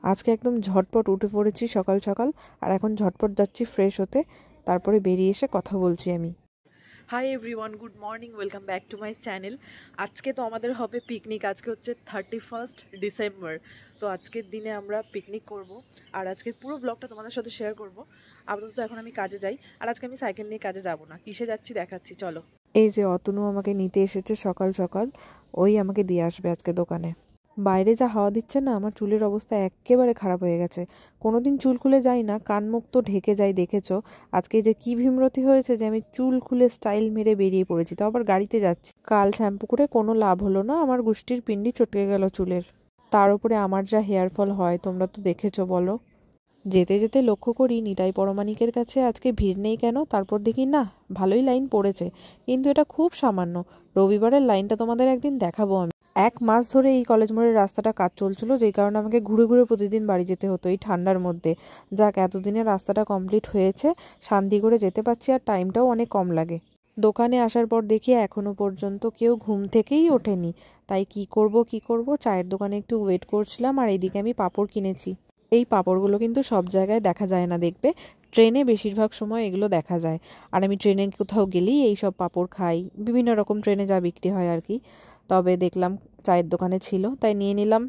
আজকে একদম ঝটপট উঠে পড়েছি সকাল সকাল, আর এখন ঝটপট যাচ্ছি ফ্রেশ হতে, তারপরে বেরিয়ে এসে কথা বলছি আমি। Hi everyone, good morning, welcome back to my channel. আজকে তো আমাদের হবে পিকনিক। আজকে হচ্ছে 31st ডিসেম্বর। তো আজকের দিনে আমরা পিকনিক করব, আর আজকের পুরো ব্লগটা তোমাদের সাথে শেয়ার করব। আপাতত এখন আমি কাজে যাই, আর আজকে আমি সাইকেল নিয়ে কাজে যাব না। কিসে যাচ্ছি দেখাচ্ছি, চলো। এই যে অতনু আমাকে নিতে এসেছে সকাল সকাল, ওই আমাকে দিয়ে আসবে আজকে দোকানে। বাইরে যা হাওয়া দিচ্ছে না, আমার চুলের অবস্থা একেবারে খারাপ হয়ে গেছে। কোনোদিন চুল খুলে যাই না, কান মুখ তো ঢেকে যাই দেখেছো। আজকে যে কি ভীমরতি হয়েছে যে আমি চুল খুলে স্টাইল মেরে বেরিয়ে পড়েছি, তো আবার গাড়িতে যাচ্ছি। কাল শ্যাম্পু করে কোনো লাভ হলো না, আমার গুষ্টির পিন্ডি চটকে গেল চুলের। তার উপরে আমার যা হেয়ার ফল হয় তোমরা তো দেখেছো বলো। যেতে যেতে লক্ষ্য করি নিতাই পরমাণিকের কাছে আজকে ভিড় নেই কেন, তারপর দেখি না, ভালোই লাইন পড়েছে, কিন্তু এটা খুব সামান্য। রবিবারের লাইনটা তোমাদের একদিন দেখাবো আমি। 1 মাস ধরে এই কলেজ মোড়ের রাস্তাটা কাজ চলছিল, যেই কারণে আমাকে ঘুরে ঘুরে প্রতিদিন বাড়ি যেতে হতো এই ঠান্ডার মধ্যে। যাক, এতদিনে রাস্তাটা কমপ্লিট হয়েছে, শান্তি করে যেতে পারছি, আর টাইমটাও অনেক কম লাগে। দোকানে আসার পর দেখি এখনো পর্যন্ত কেউ ঘুম থেকেই ওঠেনি। তাই কি করব, চায়ের দোকানে একটু ওয়েট করছিলাম, আর এইদিকে আমি পাঁপড় কিনেছি। এই পাঁপড়গুলো কিন্তু সব জায়গায় দেখা যায় না, দেখবে ট্রেনে বেশিরভাগ সময় এগুলো দেখা যায়। আর আমি ট্রেনে কোথাও গেলেই এই সব পাঁপড় খাই, বিভিন্ন রকম ট্রেনে যা বিক্রি হয় আর কি। তবে দেখলাম চায়ের দোকানে ছিল, তাই নিয়ে নিলাম।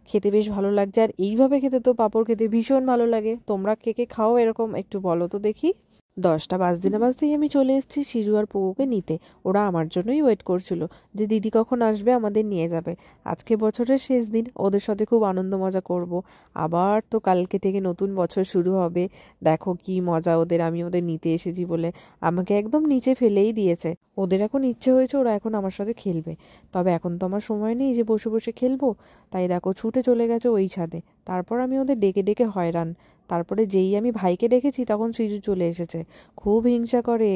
খেতে বেশ ভালো লাগছে, আর এইভাবে খেতে তো পাঁপড় খেতে ভীষণ ভালো লাগে। তোমরা কে কে খাও এরকম, একটু বলো তো দেখি। 10টা বাজতে না বাজতেই আমি চলে এসেছি সিজু আর পুকুকে নিতে। ওরা আমার জন্যই ওয়েট করছিল, যে দিদি কখন আসবে আমাদের নিয়ে যাবে। আজকে বছরের শেষ দিন, ওদের সাথে খুব আনন্দ মজা করব। আবার তো কালকে থেকে নতুন বছর শুরু হবে। দেখো কি মজা ওদের, আমি ওদের নিতে এসেছি বলে আমাকে একদম নিচে ফেলেই দিয়েছে। ওদের এখন ইচ্ছে হয়েছে, ওরা এখন আমার সাথে খেলবে। তবে এখন তো আমার সময় নেই যে বসে বসে খেলবো, তাই দেখো ছুটে চলে গেছে ওই ছাদে। তারপর আমি ওদের ডেকে ডেকে হয়রান। তারপরে যেই আমি ভাইকে দেখেছি তখন সিজু চলে এসেছে। খুব হিংসা করে।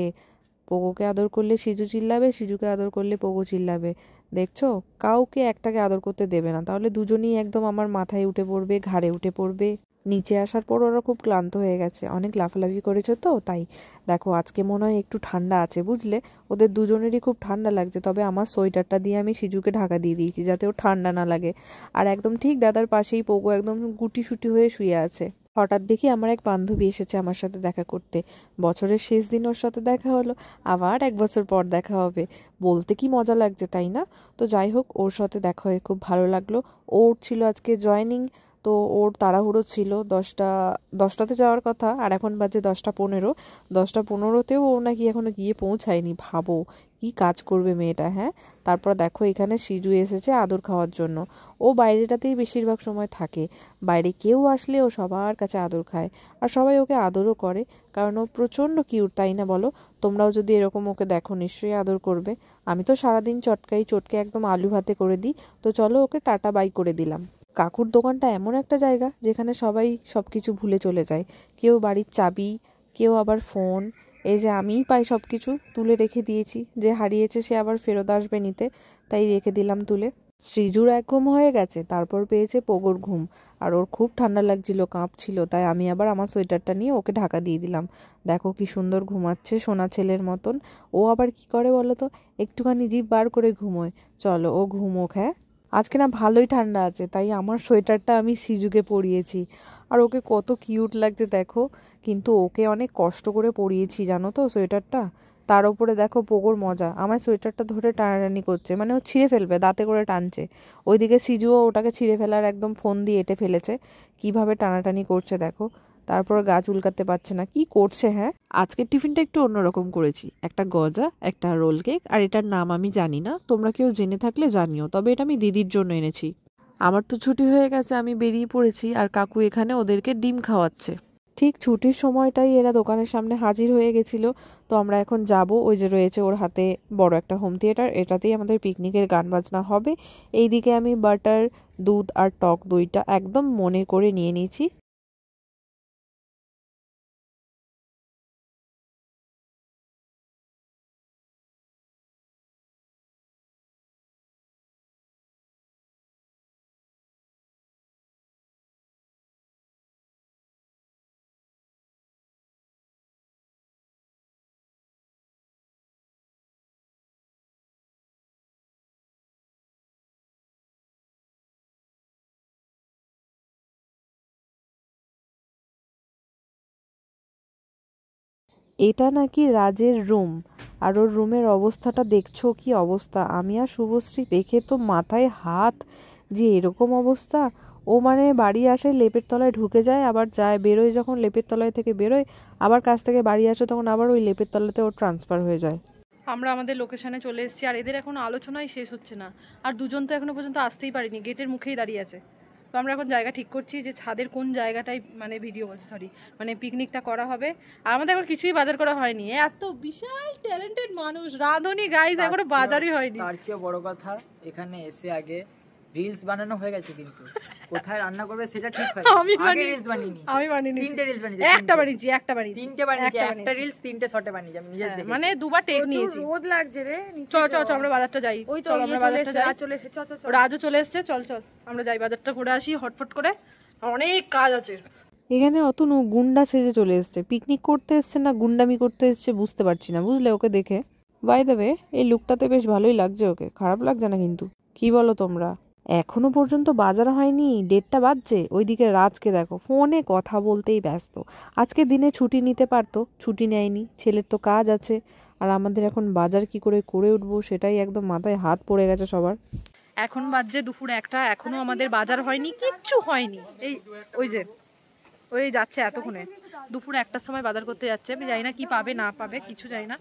পোগোকে আদর করলে সিজু চিল্লাবে, সিজুকে আদর করলে পোগো চিল্লাবে। দেখছো, কাউকে একটাকে আদর করতে দেবে না, তাহলে দুজনেই একদম আমার মাথায় উঠে পড়বে, ঘাড়ে উঠে পড়বে। নিচে আসার পর ওরা খুব ক্লান্ত হয়ে গেছে, অনেক লাফালাফি করেছে তো তাই। দেখো আজকে মনে হয় একটু ঠান্ডা আছে বুঝলে, ওদের দুজনেরই খুব ঠান্ডা লাগছে। তবে আমার সোয়েটারটা দিয়ে আমি সিজুকে ঢাকা দিয়ে দিয়েছি যাতে ও ঠান্ডা না লাগে। আর একদম ঠিক দাদার পাশেই পোগো একদম গুটিসুটি হয়ে শুয়ে আছে। হঠাৎ দেখি আমার এক বান্ধবী এসেছে আমার সাথে দেখা করতে। বছরের শেষ দিন ওর সাথে দেখা হলো, আবার 1 বছর পর দেখা হবে। বলতে কি মজা লাগছে তাই না? তো যাই হোক, ওর সাথে দেখা হয়ে খুব ভালো লাগলো। ওর ছিল আজকে জয়েনিং, তো ওর তাড়াহুড়ো ছিল। 10টাতে যাওয়ার কথা, আর এখন বাজে 10টা 15। 10টা 15তেও ও নাকি এখনো গিয়ে পৌঁছায়নি, ভাবো কি কাজ করবে মেয়েটা, হ্যাঁ। তারপর দেখো এখানে সিজু এসেছে আদর খাওয়ার জন্য। ও বাইরেটাতেই বেশিরভাগ সময় থাকে। বাইরে কেউ আসলে ও সবার কাছে আদর খায়, আর সবাই ওকে আদরও করে, কারণ ও প্রচণ্ড কিউট, তাই না বলো? তোমরাও যদি এরকম ওকে দেখো নিশ্চয়ই আদর করবে। আমি তো সারাদিন চটকাই চটকে একদম আলু ভাতে করে দিই। তো চলো ওকে টাটা বাই করে দিলাম। কাকুর দোকানটা এমন একটা জায়গা যেখানে সবাই সব কিছু ভুলে চলে যায়। কেউ বাড়ির চাবি, কেউ আবার ফোন। এই যে আমিই পাই সব কিছু, তুলে রেখে দিয়েছি। যে হারিয়েছে সে আবার ফেরত আসবে নিতে, তাই রেখে দিলাম তুলে। শ্রীজুর এক ঘুম হয়ে গেছে, তারপর পেয়েছে পোগোর ঘুম। আর ওর খুব ঠান্ডা লাগছিল, কাঁপছিল, তাই আমি আবার আমার সোয়েটারটা নিয়ে ওকে ঢাকা দিয়ে দিলাম। দেখো কি সুন্দর ঘুমাচ্ছে, সোনা ছেলের মতন। ও আবার কি করে বলো তো, একটুখানি জিভ বার করে ঘুমোয়। চলো ও ঘুমোক, হ্যাঁ। আজকে না ভালোই ঠান্ডা আছে, তাই আমার সোয়েটারটা আমি সিজুকে পরিয়েছি। আর ওকে কত কিউট লাগছে দেখো। কিন্তু ওকে অনেক কষ্ট করে পরিয়েছি জানো তো সোয়েটারটা। তার উপরে দেখো পোগোর মজা, আমার সোয়েটারটা ধরে টানাটানি করছে, মানে ও ছিঁড়ে ফেলবে, দাঁতে করে টানছে। ওইদিকে সিজুও ওটাকে ছিঁড়ে ফেলার একদম ফোন দিয়ে এঁটে ফেলেছে। কিভাবে টানাটানি করছে দেখো। তারপর গা চুলকাতে পারছে না, কি করছে, হ্যাঁ। আজকের টিফিনটা একটু অন্যরকম করেছি, একটা গজা, একটা রোল কেক, আর এটার নাম আমি জানি না, তোমরা কেউ জেনে থাকলে জানিও, তবে এটা আমি দিদির জন্য এনেছি। আমার তো ছুটি হয়ে গেছে, আমি বেরিয়ে পড়েছি, আর কাকু এখানে ওদেরকে ডিম খাওয়াচ্ছে। ঠিক ছুটির সময়টাই এরা দোকানের সামনে হাজির হয়ে গেছিল। তো আমরা এখন যাব, ওই যে রয়েছে ওর হাতে বড় একটা হোম থিয়েটার, এটাতেই আমাদের পিকনিকের গান বাজনা হবে। এইদিকে আমি বাটার, দুধ আর টক দইটা একদম মনে করে নিয়ে নিয়েছি। এটা নাকি রাজের রুম, আর ওর রুমের অবস্থাটা দেখছো কি অবস্থা। আমি আর শুভশ্রী দেখে তো মাথায় হাত, যে এরকম অবস্থা। ও মানে বাড়ি আসে লেপের তলায় ঢুকে যায়, আবার যায় বেরোয়, যখন লেপের তলায় থেকে বেরোয় আবার কাছ থেকে বাড়ি আসে তখন আবার ওই লেপের তলাতে ওর ট্রান্সফার হয়ে যায়। আমরা আমাদের লোকেশনে চলে এসেছি, আর এদের এখন আলোচনাই শেষ হচ্ছে না। আর দুজন তো এখনো পর্যন্ত আসতেই পারিনি, গেটের মুখেই দাঁড়িয়ে আছে। তো আমরা এখন জায়গা ঠিক করছি যে ছাদের কোন জায়গাটায় মানে মানে পিকনিকটা করা হবে। আর আমাদের এখন কিছুই বাজার করা হয়নি, এত বিশাল ট্যালেন্টেড মানুষ রাঁধুনি গাইজ, এখনো বাজারই হয়নি। তার চেয়ে বড় কথা, এখানে এসে আগে রিলস বানানো হয়ে গেছে, কিন্তু কোথায় রান্না করবে সেটা ঠিক হয়নি। আগে রিলস বানিয়ে নিয়েছি, আমি বানিয়ে নিয়েছি, 3টে রিলস বানিয়েছি, একটা বানিয়েছি 3টে শটে বানিয়েছি আমি নিজে দেখে, মানে দুবার টেক নিয়েছি। রোদ লাগছে রে, চল চল চল আমরা বাজারটা যাই। ওই তো আমরা বাজারটা যাই, চলে এসেছে, চল চল রাজও চলে এসেছে, চল চল আমরা যাই বাজারটা করে আসি হটফট করে, অনেক কাজ আছে। এখানে অতনু গুন্ডা সেজে চলে এসছে, পিকনিক করতে এসছে না গুন্ডামি করতে এসছে বুঝতে পারছি না, বুঝলে ওকে দেখে। বাই দ্য ওয়ে, এই লুকটাতে বেশ ভালোই লাগছে ওকে, খারাপ লাগছে না কিন্তু। কি বলো তোমরা? এখনো পর্যন্ত বাজার হয়নি, 1:30 বাজছে। ওইদিকে রাজকে দেখো ফোনে কথা বলতেই ব্যস্ত। আজকে দিনে ছুটি নিতে পারতো, ছুটি নেয়নি, ছেলের তো কাজ আছে। আর আমাদের এখন বাজার কি করে করে উঠবো সেটাই একদম মাথায় হাত পড়ে গেছে সবার। এখন বাজছে দুপুর 1টা, এখনো আমাদের বাজার হয়নি, কিচ্ছু হয়নি। এই ওই যে ওই যাচ্ছে এতক্ষণে, দুপুর 1টার সময় বাজার করতে যাচ্ছে। আমি জানি না কি পাবে না পাবে, কিছু জানি না।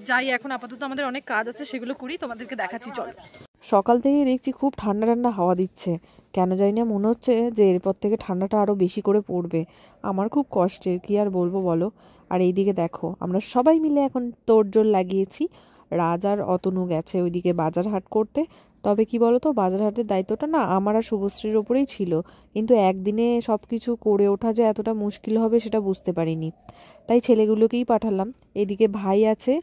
যাই এখন, আপাতত আমাদের অনেক কাজ আছে, সেগুলো করি, তোমাদেরকে দেখাচ্ছি চল। সকাল থেকেই দেখছি খুব ঠান্ডা ঠান্ডা হাওয়া দিচ্ছে, কেন জানি না মনে হচ্ছে যে এরপর থেকে ঠান্ডাটা আরও বেশি করে পড়বে। আমার খুব কষ্টের, কি আর বলবো বলো। আর এইদিকে দেখো আমরা সবাই মিলে এখন তোড়জোড় লাগিয়েছি। রাজ আর অতনু গেছে ওইদিকে বাজার হাট করতে। তবে কি বলো তো, বাজার হাটের দায়িত্বটা না আমার আর শুভশ্রীর ওপরেই ছিল, কিন্তু একদিনে সব কিছু করে ওঠা যে এতটা মুশকিল হবে সেটা বুঝতে পারিনি, তাই ছেলেগুলোকেই পাঠালাম। এদিকে ভাই আছে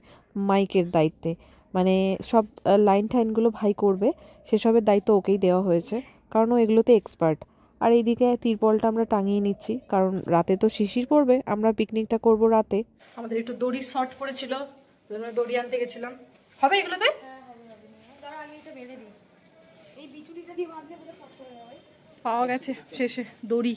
মাইকের দায়িত্বে, মানে সব লাইন টাইনগুলো ভাই করবে, সেসবের দায়িত্ব ওকেই দেওয়া হয়েছে, কারণ ও এগুলোতে এক্সপার্ট। আর এইদিকে তিরপলটা আমরা টাঙিয়ে নিচ্ছি, কারণ রাতে তো শিশির পড়বে, আমরা পিকনিকটা করব রাতে। আমাদের একটু দড়ি শর্ট পড়েছিল, দড়ি আনতে গেছিলাম। হবে এগুলোতে? পাওয়া গেছে শেষে দড়ি।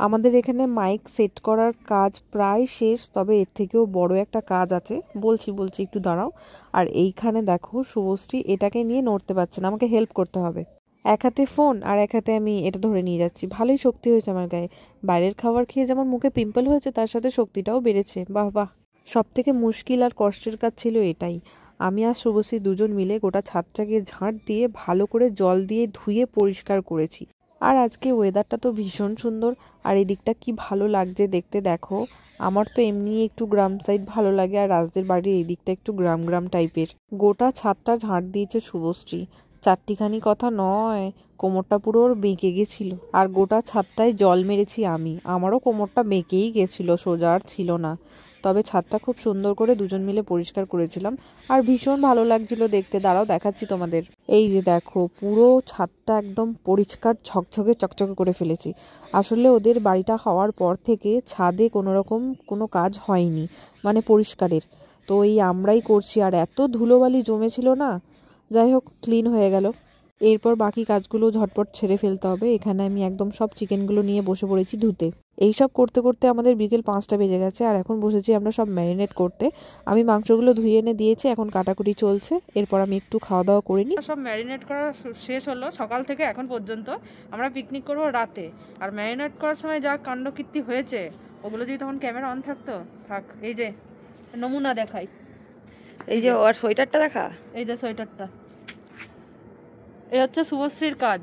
আমাদের এখানে মাইক সেট করার কাজ প্রায় শেষ, তবে এর থেকেও বড় একটা কাজ আছে, বলছি একটু দাঁড়াও। আর এইখানে দেখো শুভশ্রী এটাকে নিয়ে নড়তে পারছে না, আমাকে হেল্প করতে হবে। এক হাতে ফোন আর এক হাতে আমি এটা ধরে নিয়ে যাচ্ছি, ভালোই শক্তি হয়েছে আমার গায়ে। বাইরের খাবার খেয়ে যেমন মুখে পিম্পল হয়েছে, তার সাথে শক্তিটাও বেড়েছে, বাহ বাহ। সব থেকে মুশকিল আর কষ্টের কাজ ছিল এটাই। আমি আর শুভশ্রী দুজন মিলে গোটা ছাদটাকে ঝাঁট দিয়ে ভালো করে জল দিয়ে ধুয়ে পরিষ্কার করেছি। আর আজকে ওয়েদারটা তো ভীষণ সুন্দর, আর এই দিকটা কি ভালো লাগছে দেখতে দেখো। আমার তো এমনি একটু গ্রাম সাইড ভালো লাগে, আর রাজদের বাড়ির এই দিকটা একটু গ্রাম গ্রাম টাইপের। গোটা ছাদটা ঝাঁট দিয়েছে শুভশ্রী, চারটিখানি কথা নয়, কোমরটা পুরো ওর বেঁকে গেছিল। আর গোটা ছাদটায় জল মেরেছি আমি, আমারও কোমরটা বেঁকেই গেছিল, সোজা আর ছিল না। তবে ছাদটা খুব সুন্দর করে দুজন মিলে পরিষ্কার করেছিলাম, আর ভীষণ ভালো লাগছিল দেখতে। দাঁড়াও দেখাচ্ছি তোমাদের। এই যে দেখো, পুরো ছাদটা একদম পরিষ্কার ঝকঝকে চকচকে করে ফেলেছি। আসলে ওদের বাড়িটা হওয়ার পর থেকে ছাদে কোনো কাজ হয়নি, মানে পরিষ্কারের। তো এই আমরাই করছি, আর এত ধুলোবালি জমেছিল না, যাই হোক ক্লিন হয়ে গেল। এরপর বাকি কাজগুলো ঝটপট ছেড়ে ফেলতে হবে। এখানে আমি একদম সব চিকেনগুলো নিয়ে বসে পড়েছি ধুতে। এইসব করতে করতে আমাদের বিকেল 5টা বেজে গেছে, আর এখন বসেছি আমরা সব ম্যারিনেট করতে। আমি মাংসগুলো ধুয়ে এনে দিয়েছি, এখন কাটাকুটি চলছে। এরপর আমি একটু খাওয়া দাওয়া করে নিই। সব ম্যারিনেট করা শেষ হলো সকাল থেকে এখন পর্যন্ত। আমরা পিকনিক করবো রাতে, আর ম্যারিনেট করার সময় যা কাণ্ডকীর্তি হয়েছে, ওগুলো যদি তখন ক্যামেরা অন থাকতো। থাক, এই যে নমুনা দেখাই, এই যে ওর সোয়েটারটা দেখা, এই যে সোয়েটারটা, এই হচ্ছে শুভশ্রীর কাজ।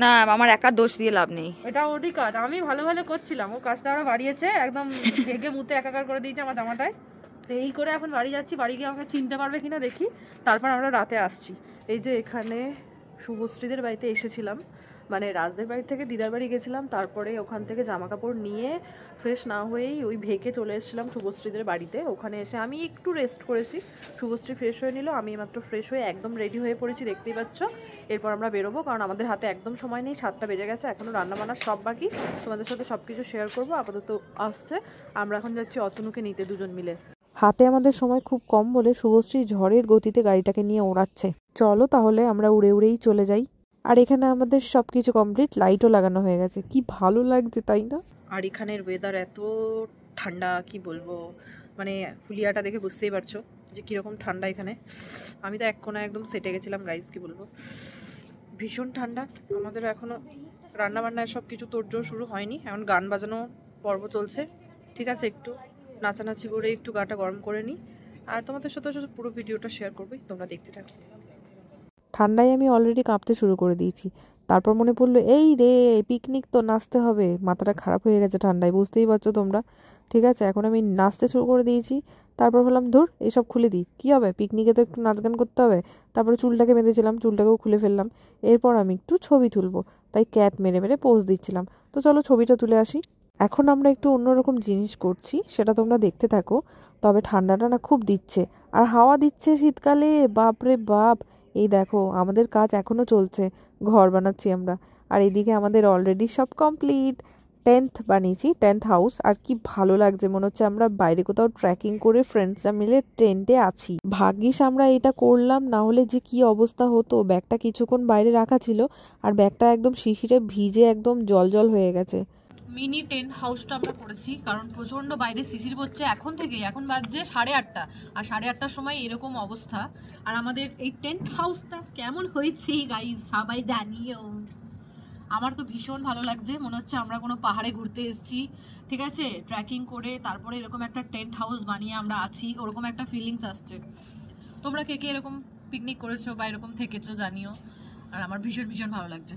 না আমার একা দোষ দিয়ে লাভ নেই, এটা ওরই কাজ। আমি ভালো ভালো করছিলাম, ও কাজটা আরো বাড়িয়েছে, একদম ভেগে মুতে একাকার করে দিয়েছে আমার জামাটায়। তো এই করে এখন বাড়ি যাচ্ছি, বাড়ি গিয়ে আমাকে চিনতে পারবে কিনা দেখি, তারপর আমরা রাতে আসছি। এই যে এখানে শুভশ্রীদের বাড়িতে এসেছিলাম, মানে রাজদের বাড়ি থেকে দিদার বাড়ি গেছিলাম, তারপরে ওখান থেকে জামা কাপড় নিয়ে ফ্রেশ না হয়েই ওই ভেকে চলে এসেছিলাম শুভশ্রীদের বাড়িতে। ওখানে এসে আমি একটু রেস্ট করেছি, শুভশ্রী ফ্রেশ হয়ে নিল, আমি মাত্র ফ্রেশ হয়ে একদম রেডি হয়ে পড়েছি, দেখতেই পাচ্ছ। এরপর আমরা বেরোবো, কারণ আমাদের হাতে একদম সময় নেই, 7টা বেজে গেছে, এখনও রান্নাবান্না সব বাকি। তোমাদের সাথে সব কিছু শেয়ার করবো, আপাতত আসছে। আমরা এখন যাচ্ছি অতনুকে নিতে, দুজন মিলে। হাতে আমাদের সময় খুব কম বলে শুভশ্রী ঝড়ের গতিতে গাড়িটাকে নিয়ে ওড়াচ্ছে। চলো তাহলে আমরা উড়েই চলে যাই। আর এখানে আমাদের সবকিছু কমপ্লিট, লাইটও লাগানো হয়ে গেছে, কি ভালো লাগছে তাই না? আর এখানের ওয়েদার এত ঠান্ডা, কি বলবো, মানে হুলিয়াটা দেখে বুঝতেই পারছো যে কীরকম ঠান্ডা এখানে। আমি তো এক কোনায় একদম সেটে গেছিলাম গাইস, কি বলবো, ভীষণ ঠান্ডা। আমাদের এখনও রান্নাবান্না সব কিছু তোড়জোড় শুরু হয়নি, এখন গান বাজানো পর্ব চলছে, ঠিক আছে, একটু নাচানাচি করে একটু গাটা গরম করে নিই, আর তোমাদের সাথে পুরো ভিডিওটা শেয়ার করবো, তোমরা দেখতে থাকো। ঠান্ডায় আমি অলরেডি কাঁপতে শুরু করে দিয়েছি। তারপর মনে পড়লো, এই রে পিকনিক তো, নাচতে হবে। মাথাটা খারাপ হয়ে গেছে ঠান্ডায়, বুঝতেই পারছো তোমরা। ঠিক আছে, এখন আমি নাচতে শুরু করে দিয়েছি। তারপর ভাবলাম ধুর এইসব খুলে দিই, কী হবে, পিকনিকে তো একটু নাচ গান করতে হবে। তারপরে চুলটাকে বেঁধেছিলাম, চুলটাকেও খুলে ফেললাম। এরপর আমি একটু ছবি তুলবো, তাই ক্যাত মেরে মেরে পোজ দিচ্ছিলাম। তো চলো ছবিটা তুলে আসি। এখন আমরা একটু অন্যরকম জিনিস করছি, সেটা তোমরা দেখতে থাকো। তবে ঠান্ডাটা না খুব দিচ্ছে, আর হাওয়া দিচ্ছে শীতকালে, বাপরে বাপ। এই দেখো আমাদের কাজ এখনও চলছে, ঘর বানাচ্ছি আমরা। আর এদিকে আমাদের অলরেডি সব কমপ্লিট। 10th বানিয়েছি, 10th হাউস। আর কি ভালো লাগছে, মনে হচ্ছে আমরা বাইরে কোথাও ট্রেকিং করে ফ্রেন্ডসরা মিলে টেন্টে আছি। ভাগ্যিস আমরা এটা করলাম, না হলে যে কি অবস্থা হতো। ব্যাগটা কিছুক্ষণ বাইরে রাখা ছিল, আর ব্যাগটা একদম শিশিরে ভিজে একদম জল জল হয়ে গেছে। মিনি টেন্ট হাউসটা আমরা করেছি, কারণ প্রচণ্ড বাইরে শিশির পড়ছে এখন থেকে। এখন বাজছে 8:30, আর 8:30টার সময় এরকম অবস্থা। আর আমাদের এই টেন্ট হাউসটা কেমন হয়েছে গাইস সবাই জানিও। আমার তো ভীষণ ভালো লাগছে, মনে হচ্ছে আমরা কোনো পাহাড়ে ঘুরতে এসেছি, ঠিক আছে, ট্রেকিং করে তারপরে এরকম একটা টেন্ট হাউস বানিয়ে আমরা আছি, ওরকম একটা ফিলিংস আসছে। তোমরা কে কে এরকম পিকনিক করেছো বা এরকম থেকেছো জানিও। আর আমার ভীষণ ভীষণ ভালো লাগছে।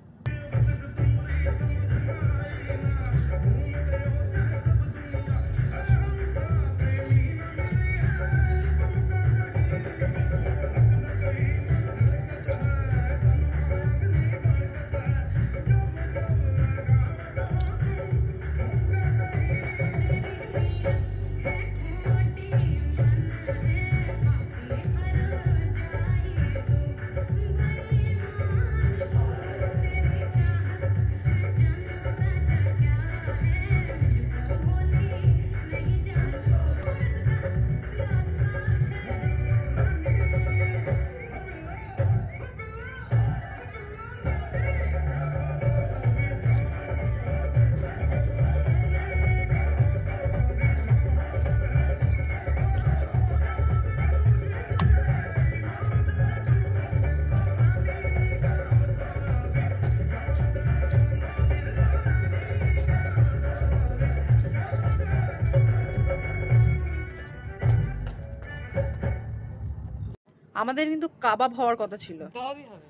আমাদের কিন্তু কাবাব হওয়ার কথা ছিল। কাবাবই হবে।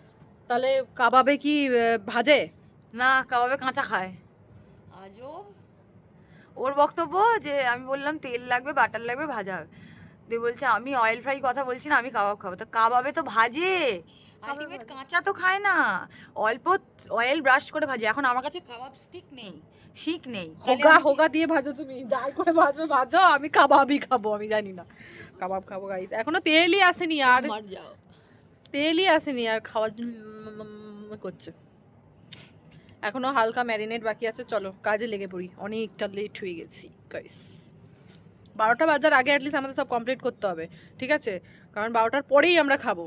তাহলে কাবাবে কি ভাজে? না, কাবাবে কাঁচা খায়। আজও ওর বক্তব্য যে আমি বললাম তেল লাগবে, বাটার লাগবে, ভাজা হবে। দিয়ে বলছে আমি অয়েল ফ্রাই কথা বলছি না, আমি কাবাব খাবো। তো কাবাবে তো ভাজে, আলটিমেট কাঁচা তো খায় না, অল্প অয়েল ব্রাশ করে ভাজে। এখন আমার কাছে কাবাব স্টিক নেই, শিক নেই। হোগা দিয়ে ভাজো, তুমি যাই করে ভাজবে ভাজো, আমি কাবাবই খাবো। আমি জানি না, কাবাব খাবো গাইস। এখনো তেলই আসেনি, আর তেলই আসেনি, আর খাওয়ার করছে। এখনো হালকা ম্যারিনেট বাকি আছে। চলো কাজে লেগে পড়ি, অনেকটা লেট হয়ে গেছি গাইস। 12টা বাজার আগে অ্যাটলিস্ট আমাদের সব কমপ্লিট করতে হবে, ঠিক আছে, কারণ 12টার পরেই আমরা খাবো।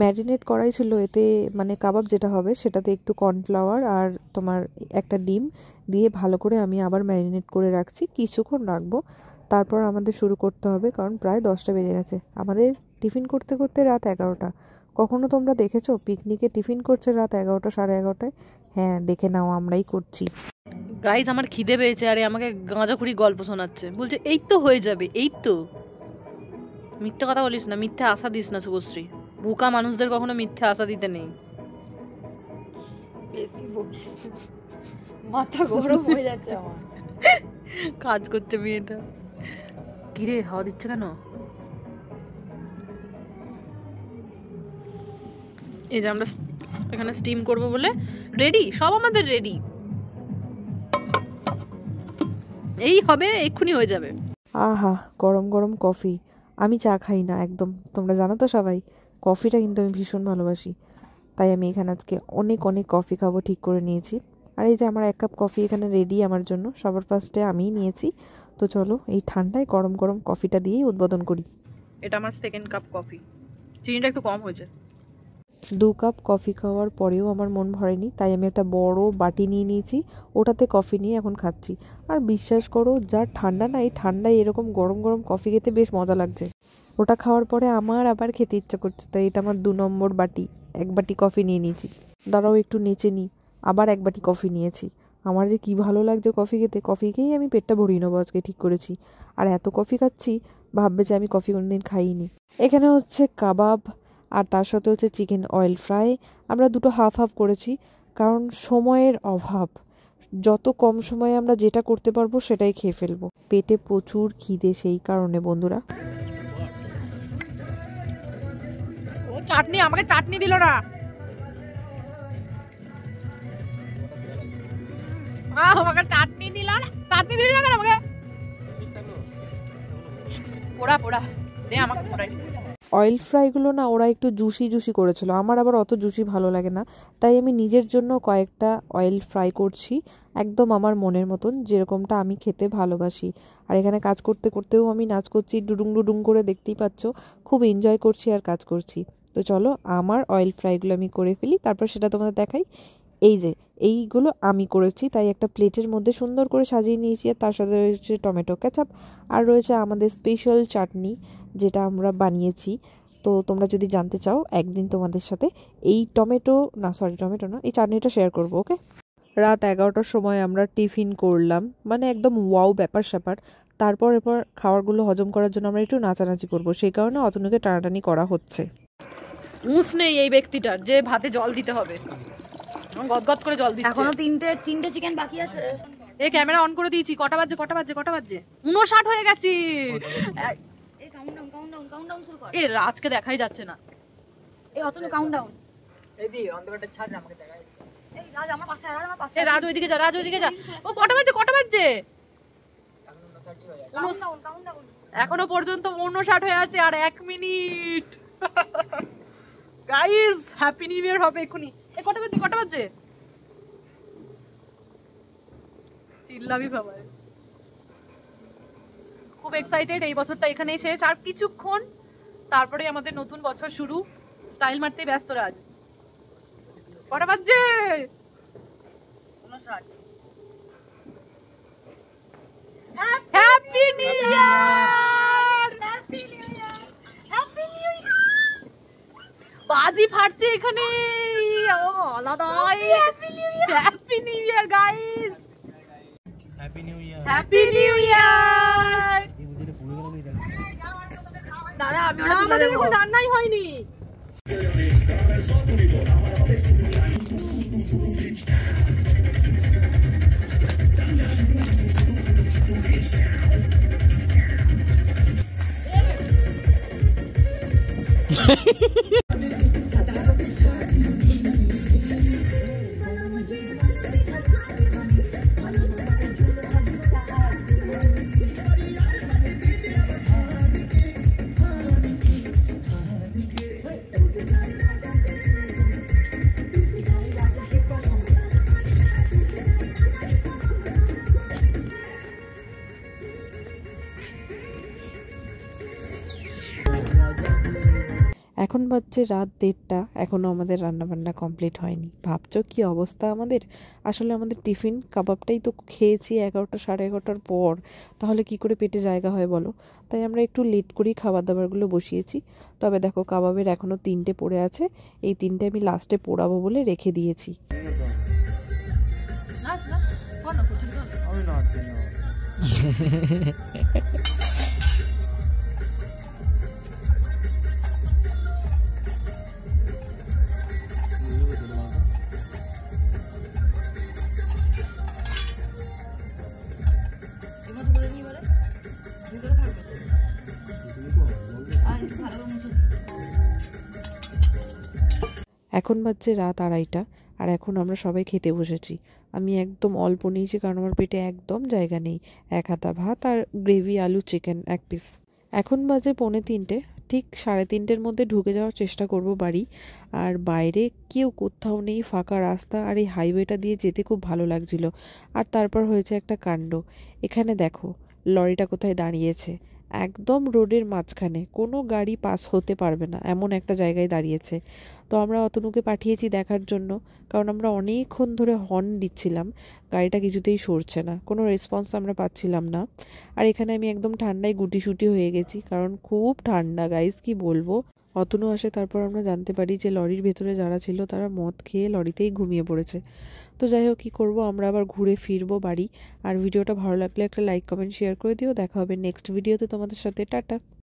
ম্যারিনেট করাই ছিল, এতে মানে কাবাব যেটা হবে সেটাতে একটু কর্নফ্লাওয়ার আর তোমার একটা ডিম দিয়ে ভালো করে আমি আবার ম্যারিনেট করে রাখছি, কিছুক্ষণ রাখবো। তারপর আমাদের শুরু করতে হবে, কারণ প্রায় 10টা বেজে গেছে। আমাদের টিফিন করতে করতে রাত 11টা। কখনো তোমরা দেখেছো পিকনিকে টিফিন করছে রাত 11টা, 11:30টায়? হ্যাঁ, দেখে নাও, আমরাই করছি। গাইস আমার খিদে পেয়েছে, আরে আমাকে গাঁজাখুরি গল্প শোনাচ্ছে, বলছে এই তো হয়ে যাবে, এই তো। মিথ্যে কথা বলিস না, মিথ্যে আশা দিস না শুভশ্রী। বোকা মানুষদের কখনো মিথ্যে আশা দিতে নেই। বেশি বলিস, মাথা গরম হয়ে যাচ্ছে আমার। কাজ করছে মেয়েটা। কিরে হাওয়া দিচ্ছে কেন? এই যে আমরা এখানে স্টিম করব বলে রেডি, সব আমাদের রেডি, এই হবে, এক্ষুনি হয়ে যাবে। আহা, গরম গরম কফি। আমি চা খাই না একদম, তোমরা জানো তো সবাই। কফিটা কিন্তু আমি ভীষণ ভালোবাসি, তাই আমি এখানে আজকে অনেক অনেক কফি খাবো ঠিক করে নিয়েছি। আর এই যে আমার 1 কাপ কফি এখানে রেডি আমার জন্য, সবার ফার্স্টে আমিই নিয়েছি। তো চলো এই ঠান্ডায় গরম গরম কফিটা দিয়েই উদ্বোধন করি। এটা আমার 2nd কাপ কফি, চিনিটা একটু কম হয়েছে। 2 কাপ কফি খাওয়ার পরেও আমার মন ভরেনি, তাই আমি একটা বড় বাটি নিয়ে নিয়েছি, ওটাতে কফি নিয়ে এখন খাচ্ছি। আর বিশ্বাস করো, যা ঠান্ডা না, এই ঠান্ডায় এরকম গরম গরম কফি খেতে বেশ মজা লাগছে। ওটা খাওয়ার পরে আমার আবার খেতে ইচ্ছা করছে, তাই এটা আমার 2 নম্বর বাটি। 1 বাটি কফি নিয়ে নিয়েছি। দাঁড়াও একটু নেচে নিই। আবার 1 বাটি কফি নিয়েছি। আমার যে কি ভালো লাগছে কফি খেতে, কফি খেয়েই আমি পেটটা ভরিয়ে নেবো আজকে ঠিক করেছি। আর এত কফি খাচ্ছি, ভাববে যে আমি কফি কোনোদিন খাইনি। এখানে হচ্ছে কাবাব, আর তার সাথে হচ্ছে চিকেন অয়েল ফ্রাই। আমরা দুটো হাফ হাফ করেছি, কারণ সময়ের অভাব। যত কম সময়ে আমরা যেটা করতে পারবো সেটাই খেয়ে ফেলবো। পেটে প্রচুর খিদে, সেই কারণে বন্ধুরা। ও চাটনি, আমাকে চাটনি দিল না। আমাকে চাটনি দিল না, চাটনি দিল না আমাকে। পোড়া পোড়া দে আমাকে পোড়াই। অয়েল ফ্রাইগুলো না ওরা একটু জুসি জুসি করেছিল, আমার আবার অত জুসি ভালো লাগে না, তাই আমি নিজের জন্য কয়েকটা অয়েল ফ্রাই করছি, একদম আমার মনের মতন, যেরকমটা আমি খেতে ভালোবাসি। আর এখানে কাজ করতে করতেও আমি নাচ করছি, ডুডুং ডুডুং করে, দেখতেই পাচ্ছ। খুব এনজয় করছি আর কাজ করছি। তো চলো আমার অয়েল ফ্রাইগুলো আমি করে ফেলি, তারপর সেটা তোমাদের দেখাই। এই যে এইগুলো আমি করেছি, তাই একটা প্লেটের মধ্যে সুন্দর করে সাজিয়ে নিয়েছি। আর তার সাথে রয়েছে টমেটো কেচাপ, আর রয়েছে আমাদের স্পেশাল চাটনি, যেটা আমরা বানিয়েছি। তো তোমরা যদি জানতে চাও, একদিন তোমাদের সাথে এই টমেটো না, এই চাটনিটা শেয়ার করবো, ওকে? রাত 11টার সময় আমরা টিফিন করলাম, মানে একদম ওয়াও ব্যাপার স্যাপার। তারপর এরপর খাবারগুলো হজম করার জন্য আমরা একটু নাচানাচি করবো, সেই কারণে অতনুকে টানাটানি করা হচ্ছে। উস নেই এই ব্যক্তিটার যে ভাতে জল দিতে হবে, গদগদ করে জল দিচ্ছে। এখনো তিনটে চিকেন বাকি আছে। এই ক্যামেরা অন করে দিয়েছি। কটা বাজে 59 হয়ে গেছে। এই কাউন্টডাউন শুরু কর। এ রাজকে দেখাই যাচ্ছে না। এই অতনু কাউন্টডাউন। এই দি অন্ধকারটা ছাড়, আমাকে দেখাই। এই রাজ আমার পাশে, আমার পাশে। এ রাজ ওইদিকে যা, রাজ ওইদিকে যা। ও কটা বাজে? কাউন্টডাউন। এখনো পর্যন্ত 59 হয়ে আছে, আর 1 minute. Guys, happy new year হবে এক্ষুনি। এ কটা বাজে? চিল্লাবি বাবা। খুব এক্সাইটেড, এই বছরটা এখানেই শেষ, আর কিছুক্ষণ তারপরে আমাদের নতুন বছর শুরু। স্টাইল মারতেই ব্যস্ত রাজ। কটা বাজে? 59। Happy new year! বাজি ফাটছে এখানে, ও আলাদা। Happy new year guys, happy new year. দাদা আমি ওটা তুলে দেব। রান্নাই হয়নি। এখন বাজছে রাত 1:30, এখনও আমাদের রান্নাবান্না কমপ্লিট হয়নি। ভাবছো কি অবস্থা আমাদের? আসলে আমাদের টিফিন কাবাবটাই তো খেয়েছি 11টা 11:30 পর, তাহলে কি করে পেটে জায়গা হয় বলো? তাই আমরা একটু লেট করেই খাবার দাবারগুলো বসিয়েছি। তবে দেখো, কাবাবের এখনও 3টে পড়ে আছে, এই 3টে আমি লাস্টে পোড়াবো বলে রেখে দিয়েছি। এখন বাজছে রাত 2:30 আর এখন আমরা সবাই খেতে বসেছি। আমি একদম অল্প নিয়েছি কারণ আমার পেটে একদম জায়গা নেই। 1 হাতা ভাত আর গ্রেভি আলু চিকেন 1 পিস। এখন বাজে 2:45, ঠিক 3:30-এর মধ্যে ঢুকে যাওয়ার চেষ্টা করব বাড়ি। আর বাইরে কেউ কোথাও নেই, ফাঁকা রাস্তা, আর এই হাইওয়েটা দিয়ে যেতে খুব ভালো লাগছিল। আর তারপর হয়েছে একটা কাণ্ড। এখানে দেখো লরিটা কোথায় দাঁড়িয়েছে, একদম রোডের মাঝখানে, কোনো গাড়ি পাস হতে পারবে না এমন একটা জায়গায় দাঁড়িয়েছে। তো আমরা অতনুকে পাঠিয়েছি দেখার জন্য, কারণ আমরা অনেকক্ষণ ধরে হর্ন দিচ্ছিলাম, গাড়িটা কিছুতেই সরছে না, কোনো রেসপন্স আমরা পাচ্ছিলাম না। আর এখানে আমি একদম ঠান্ডায় গুটিসুটি হয়ে গেছি, কারণ খুব ঠান্ডা গাইস, কি বলবো। অতনু আসে, তারপর আমরা জানতে পারি যে লরির ভেতরে যারা ছিল তারা মদ খেয়ে লরিতেই ঘুমিয়ে পড়েছে। তো যাই হোক, কী করবো, আমরা আবার ঘুরে ফিরবো বাড়ি। আর ভিডিওটা ভালো লাগলে একটা লাইক কমেন্ট শেয়ার করে দিও। দেখা হবে নেক্সট ভিডিওতে তোমাদের সাথে। টাটা।